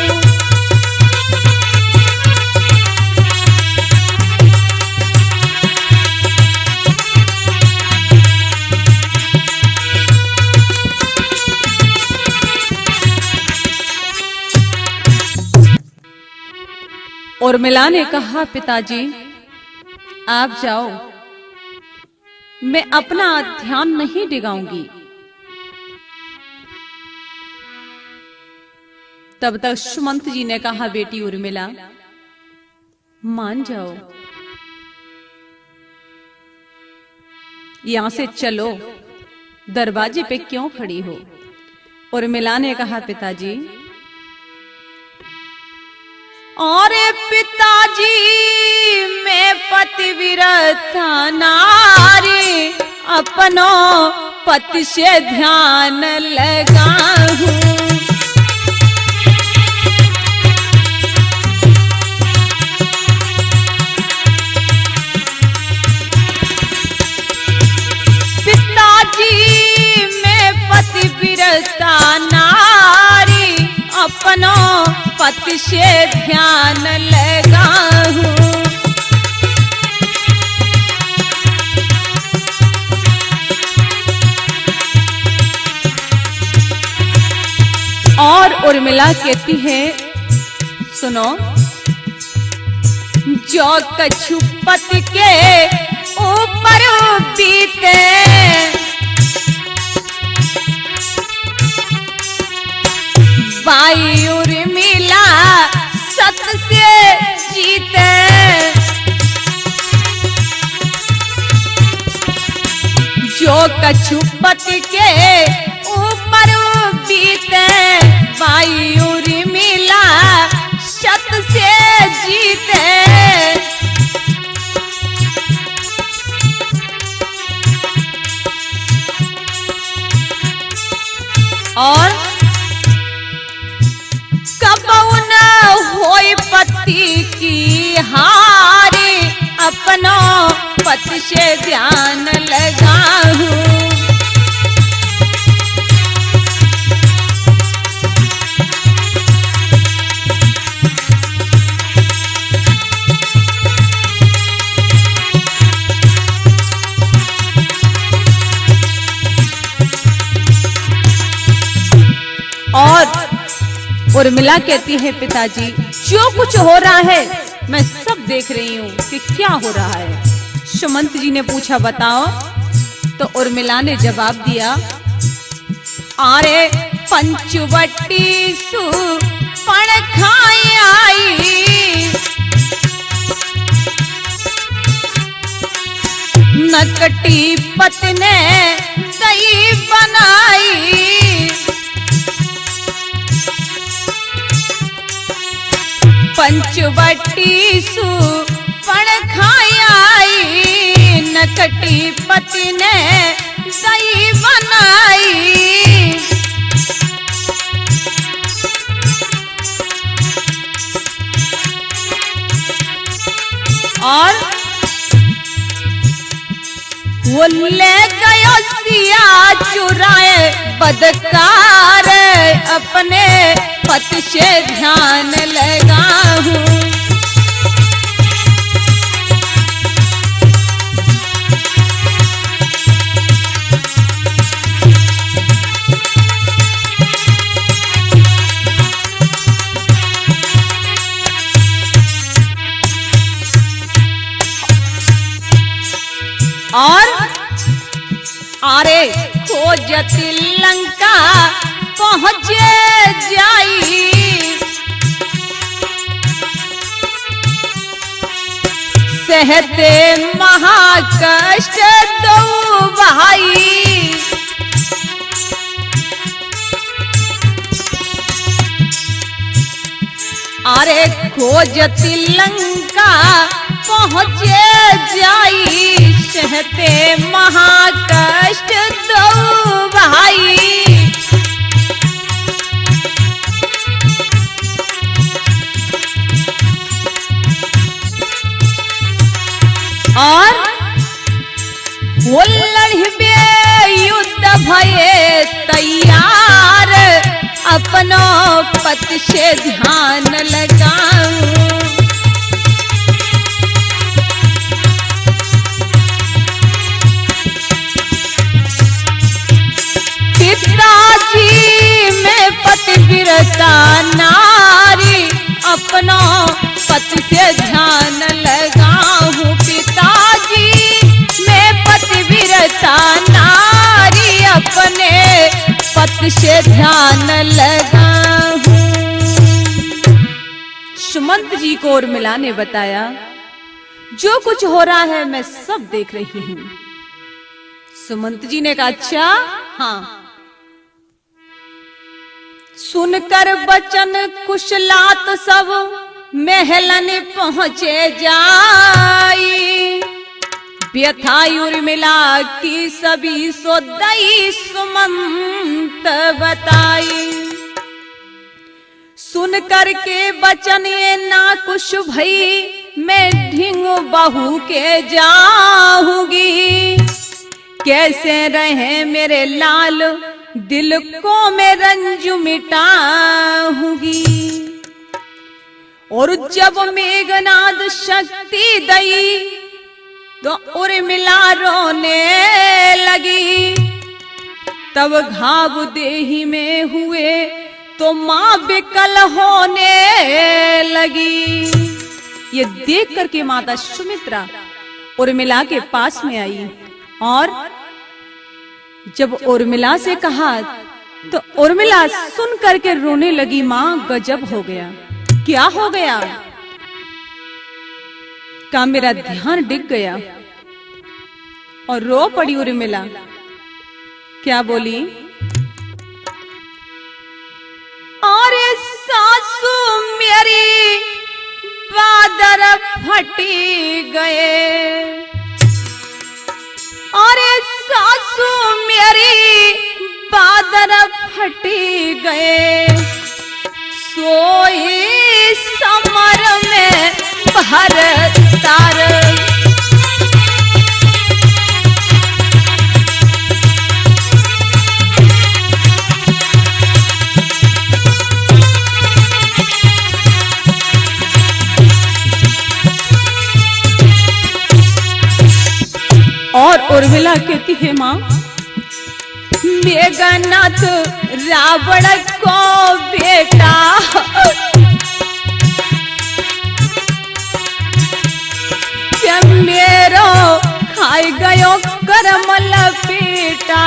उर्मिला ने कहा पिताजी आप जाओ मैं अपना ध्यान नहीं डिगाऊंगी। तब तक सुमंत जी ने कहा बेटी उर्मिला मान जाओ यहां से चलो दरवाजे पे क्यों खड़ी हो। उर्मिला ने कहा पिताजी और पिताजी मैं पतिव्रता नारी अपनों पति से ध्यान लगाऊं। पिताजी मैं पतिव्रता नारी अपनों पति से ध्यान लगाऊं। और उर्मिला कहती है सुनो जो कछु पति के ऊपर बीते बाई उर्मिला सत से जीते जो कछु पति के ऊपर बीते बाई उर्मिला सत से जीते। और कबउन होई पति की हारी अपनों पति से ध्यान लगाऊं। और उर्मिला कहती है पिताजी जो कुछ हो रहा है मैं सब देख रही हूँ कि क्या हो रहा है। सुमंत जी ने पूछा बताओ। तो उर्मिला ने जवाब दिया आरे पंचवटी सु पण खाई आई नकटी पत्ने दही बनाई पंचवटी सु पण खाई आई नकटी पति ने दही बनाई। और ले गयो सिया चुराए बदकार, अपने पति से ध्यान लगाऊं। और आरे खोजती लंका पहुँचे जाई, सहते महाकष्ट दो भाई। अरे खोजती लंका पहुँचे जाई, सहते महाकष्ट दो भाई। और वो लड़बे युद्ध भये तैयार, अपनों पति से ध्यान लगाऊं। पिताजी में पतिव्रता नारी, अपनों पति से ध्यान लगाऊं। पिताजी में पतिव्रता नारी, अपने पति से ध्यान लगाऊं। सुमंत जी को उर्मिला ने बताया, जो कुछ हो रहा है मैं सब देख रही हूं। सुमंत जी ने कहा, अच्छा हाँ। सुनकर बचन कुशलात सब महलन पहुंचे जाई, व्यथा उर्मिला की सभी सोदई सुमंत बताई। सुन कर के बचन ये ना कुछ भई, मैं ढिंग बहू के जाऊंगी। कैसे रहे मेरे लाल, दिल को मैं रंज मिटाऊंगी। और जब मेघनाद शक्ति दई, तो उर्मिला रोने लगी। तब घाव देही में हुए, तो मां बिकल होने लगी। ये देख करके माता सुमित्रा उर्मिला के पास में आई, और जब उर्मिला से कहा तो उर्मिला सुन करके रोने लगी। मां गजब हो गया, क्या हो गया? का मेरा ध्यान डिग गया, और रो पड़ी उर्मिला। क्या बोली? अरे सासू मेरी बादर फटी गए, अरे सासू मेरी बादर फटी गए। सोई समर में भर तार, और उर्मिला कहती है, मां मेघनाथ रावण को बेटा क्या मेरो खाई गयो करम लपेटा।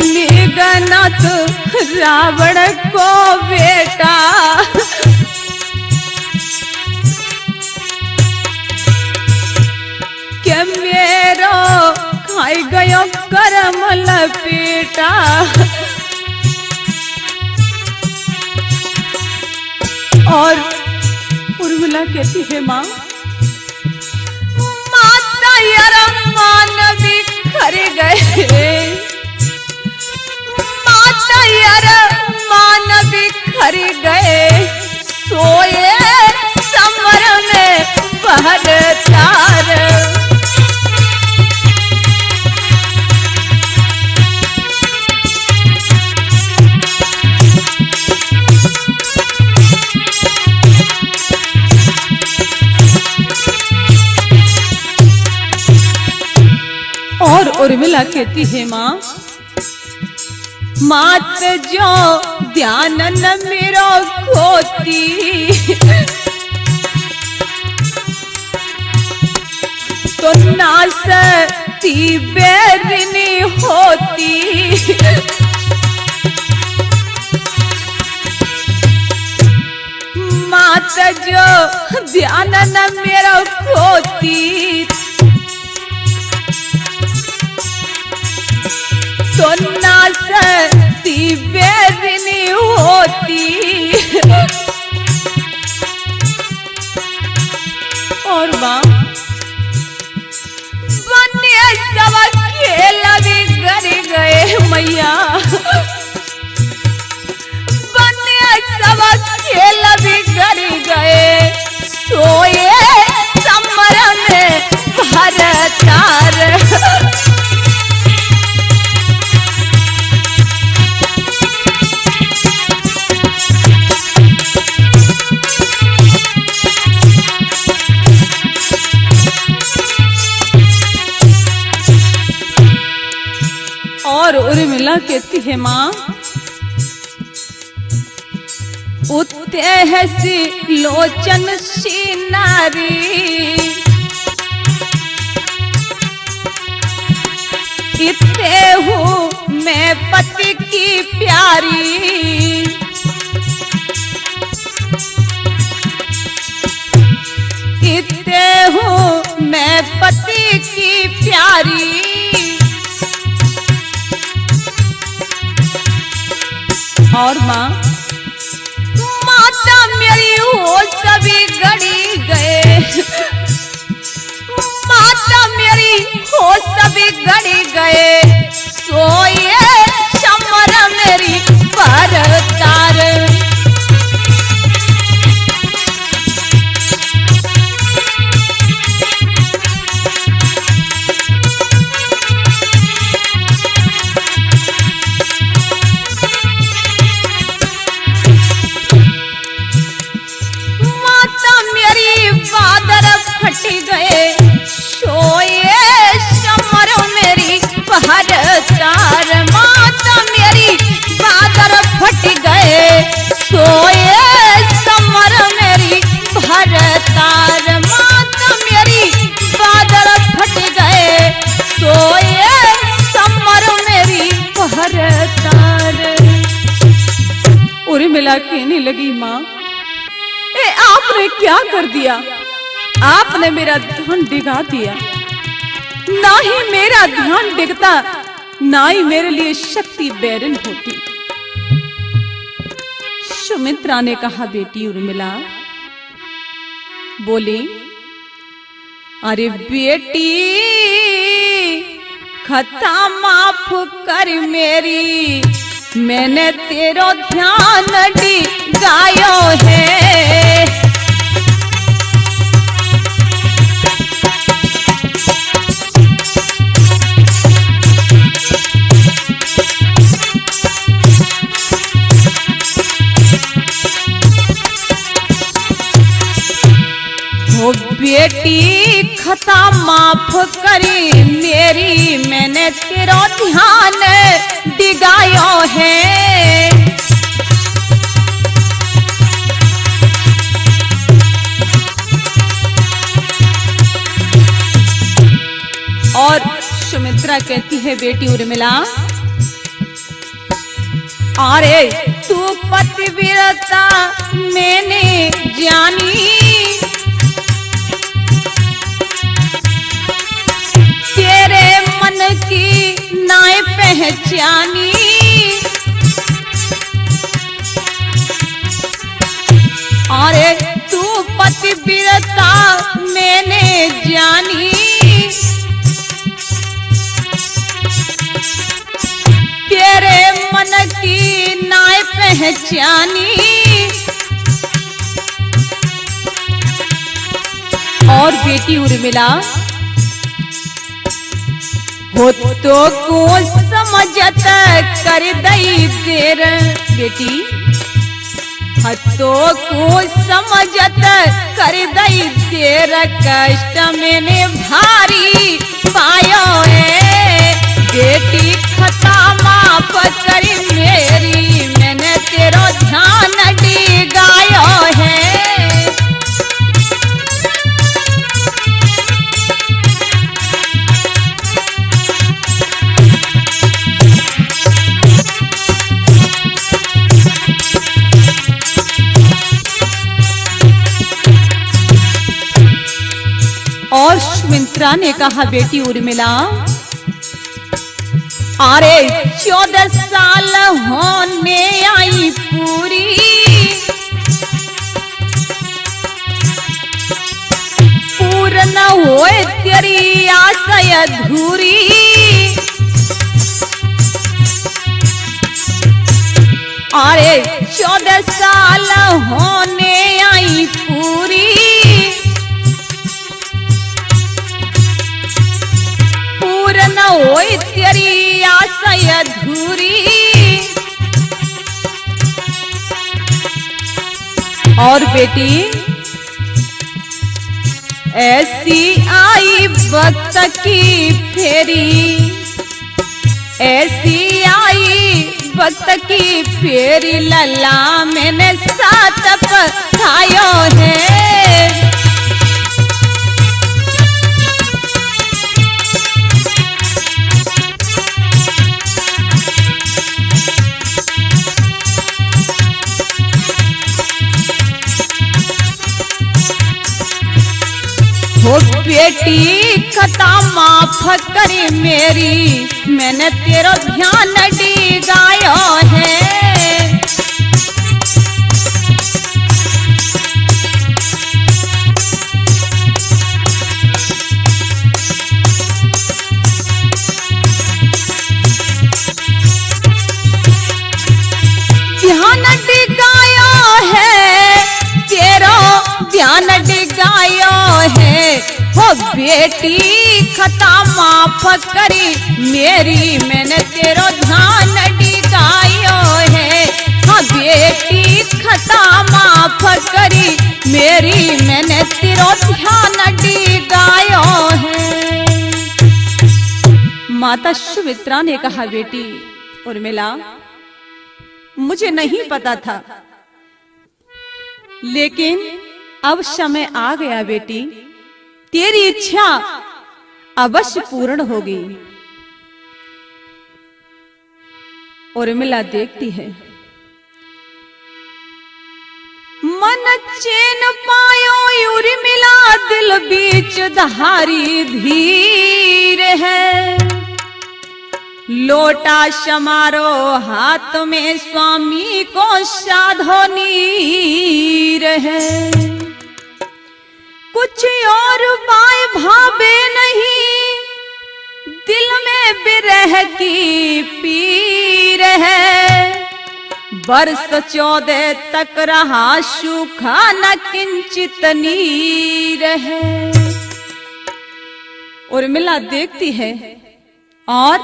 मेघनाथ रावण को बेटा के मेरो खाई गयो करम लपेटा। और उर्मिला कहती है, मां माता यार मान बिखर गए, माता यार मान बिखर गए। सोए समर में तार। और उर्मिला कहती है माँ, मात जो ध्यान न मेरो खोती, तो नासती बेरिनी होती। मात जो ध्यान न मेरो खोती, तो नासती बेरिनी होती। और माँ बने सब खेल भी कर गए मैया, बने सब खेल भी कर गए, सोए समर में भरतार। और उर्मिला कहती है माँ, उते हसी लोचन सी नारी, इते हूँ मैं पति की प्यारी। इते हूँ मैं पति की प्यारी। और माँ माता मेरी हो सभी गड़ी गए, माता मेरी हो सभी गड़ी गए, सोए समर मेरी भरतार। बादर फट गए, सोए समर मेरी भरतार। माता मेरी बादर फट गए, सोए समर मेरी भरतार। माता मेरी बादर फट गए, सोए समर मेरी भरतार। उर्मिला कहने लगी, माँ आपने क्या कर दिया, आपने मेरा ध्यान डिगा दिया। ना ही मेरा ध्यान डिगता, ना ही मेरे लिए शक्ति बैरन होती। सुमित्रा ने कहा, बेटी उर्मिला, बोली, अरे बेटी खता माफ कर मेरी, मैंने तेरो ध्यान डिगायो है। हो बेटी खता माफ करी मेरी, मैंने तेरा ध्यान डिगायो है। और सुमित्रा कहती है, बेटी उर्मिला, अरे तू पतिव्रता मैंने जानी, तेरे मन की नाय पहचानी। अरे तू पतिव्रता मैंने जानी, तेरे मन की नाय पहचानी। और बेटी उर्मिला हो तो को समझत कर दई देर बेटी हतो को समझत कर दई देर कष्ट मैंने भारी पायो है बेटी खता माफ कर मेरी मैंने तेरो ध्यान डिगायो है। और सुमित्रा ने कहा बेटी उर्मिला अरे 14 साल होने आई पूरी पूर्ण होए तेरी आशा अधूरी अरे 14 साल होने आई पूरी पूर्ण होई तेरी आशा अधूरी और बेटी ऐसी आई वक्त की फेरी ऐसी आई वक्त की फेरी लला मैंने साथ पठायो है। हो बेटी खता माफ करे मेरी मैंने तेरा ध्यान डिगायो है। ध्यान डिगायो है तेरा ध्यान डिगायो है हो बेटी खता माफ करी मेरी मैंने तेरो ध्यान डिगायो है। हाँ बेटी खता माफ करी मेरी मैंने तेरो ध्यान डिगायो है। माता सुमित्रा ने कहा बेटी उर्मिला मुझे नहीं पता था लेकिन अब समय आ गया बेटी तेरी इच्छा अवश्य पूर्ण होगी। उर्मिला देखती है मन चैन पायो उर्मिला दिल बीच धारी धीर है लोटा समारो हाथ में स्वामी को साधो नीर है कुछ और बाय भावे नहीं दिल में बिरह की पीर है वर्ष 14 तक रहा सूखा न किंचित नीर है। उर्मिला देखती है और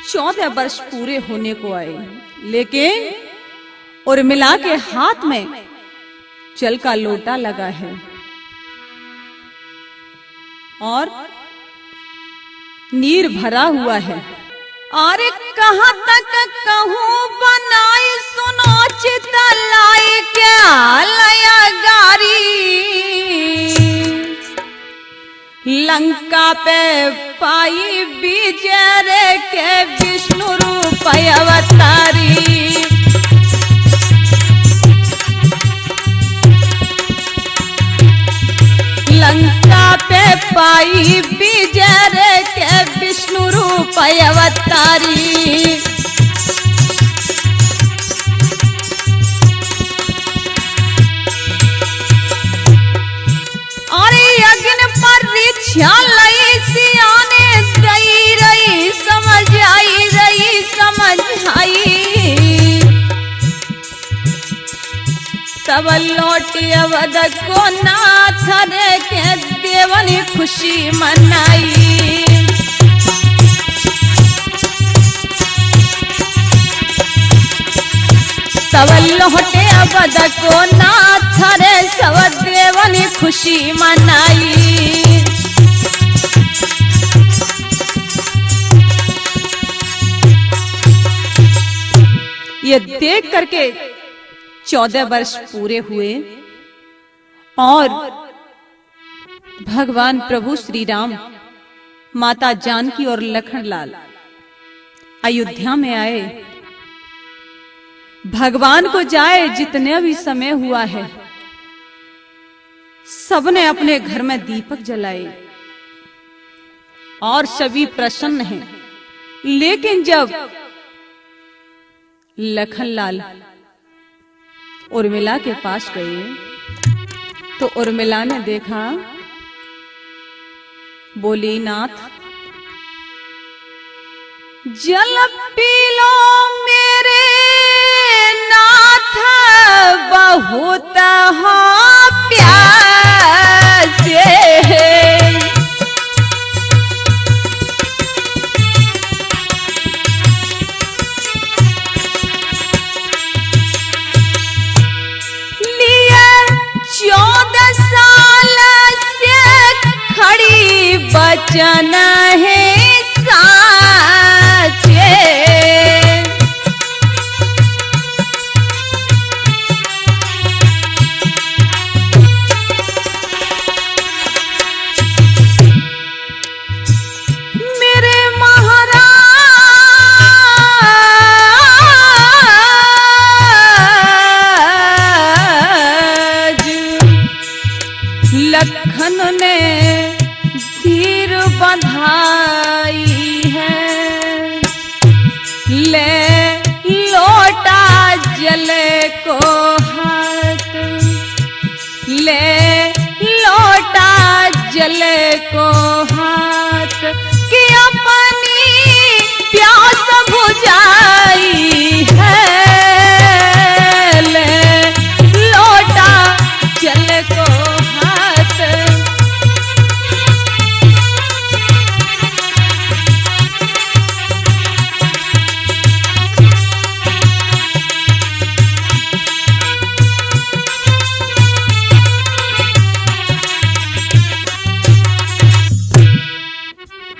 14 वर्ष पूरे होने को आए लेकिन उर्मिला के हाथ में जल का लोटा लगा है और नीर भरा हुआ है। अरे कहां तक कहूं बनाई सुनो चितलाई क्या लया गारी लंका पे पाई विजय के विष्णु रूप अवतारी लंका पे पाई विजय के विष्णु रूप अवतारी अरे अग्नि परीक्षा लई सियाने दई रही समझ आई तब लौटी अवध को नाथ रे के देवनी खुशी मनाई। सब लौटे अवध को नाथ रे सब देवनी खुशी मनाई। ये देख करके 14 वर्ष पूरे हुए और भगवान प्रभु श्री राम, माता जानकी और लखनलाल अयोध्या में आए। भगवान को जाए जितने भी समय हुआ है, सबने अपने घर में दीपक जलाए और सभी प्रसन्न हैं। लेकिन जब लखनलाल उर्मिला के पास गए तो उर्मिला ने देखा, बोली, नाथ जल पी लो मेरे नाथ, बहुत हो प्यासे। लिए 14 साल से खड़ी बचन है साचे। मेरे महाराज लखन ने धीर बंधाई है, ले लोटा जल को हाथ, ले लोटा जल को हाथ कि अपनी प्यास बुझाई है, ले लोटा जल को हाथ।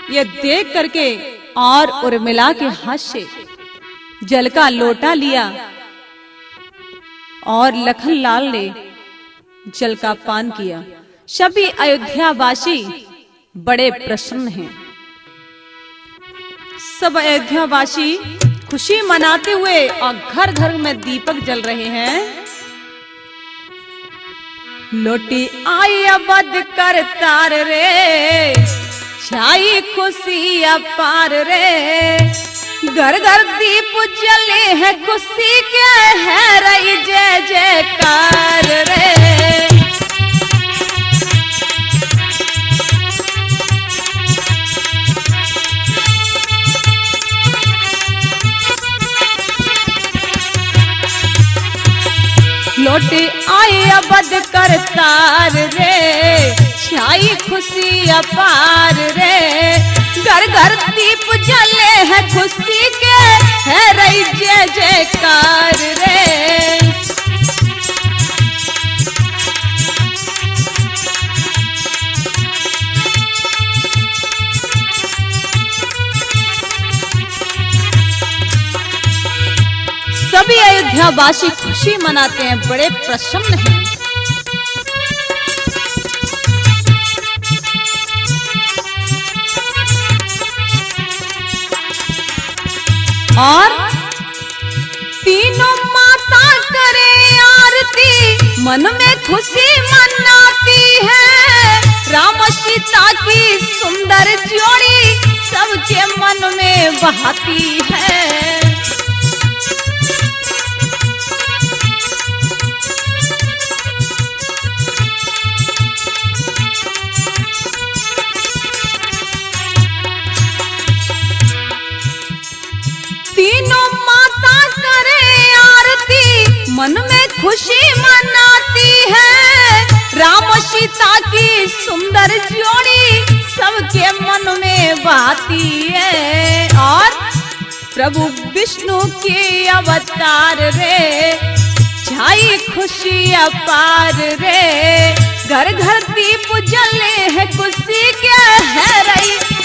ये देख करके और उर्मिला के हाथ से जल का लोटा लिया और लखनलाल ने जल का पान किया। सभी अयोध्यावासी बड़े प्रसन्न हैं। सब अयोध्यावासी खुशी मनाते हुए और घर घर में दीपक जल रहे हैं। लोटी आई अवध कर तार रे, छाई खुशी अपार रे, घर घर दीप जले हैं खुशी के, है रही जय जयकार रे। लौटे आए अवध कर तार रे, छाई खुशी अपार रे, घर घर दीप जले हैं खुशी के, है रही जय जयकार रे। सभी अयोध्यावासी खुशी मनाते हैं, बड़े प्रसन्न हैं। और तीनों माता करे आरती, मन में खुशी मनाती है। राम सीता की सुंदर जोड़ी सबके मन में बहाती है। तीनों माता करे आरती, मन में खुशी मनाती है, राम सीता की सुंदर जोड़ी सबके मन में बहती है। और प्रभु विष्णु की अवतार रे, छाई खुशी अपार रे, घर घर दीप जले है खुशी के है रही।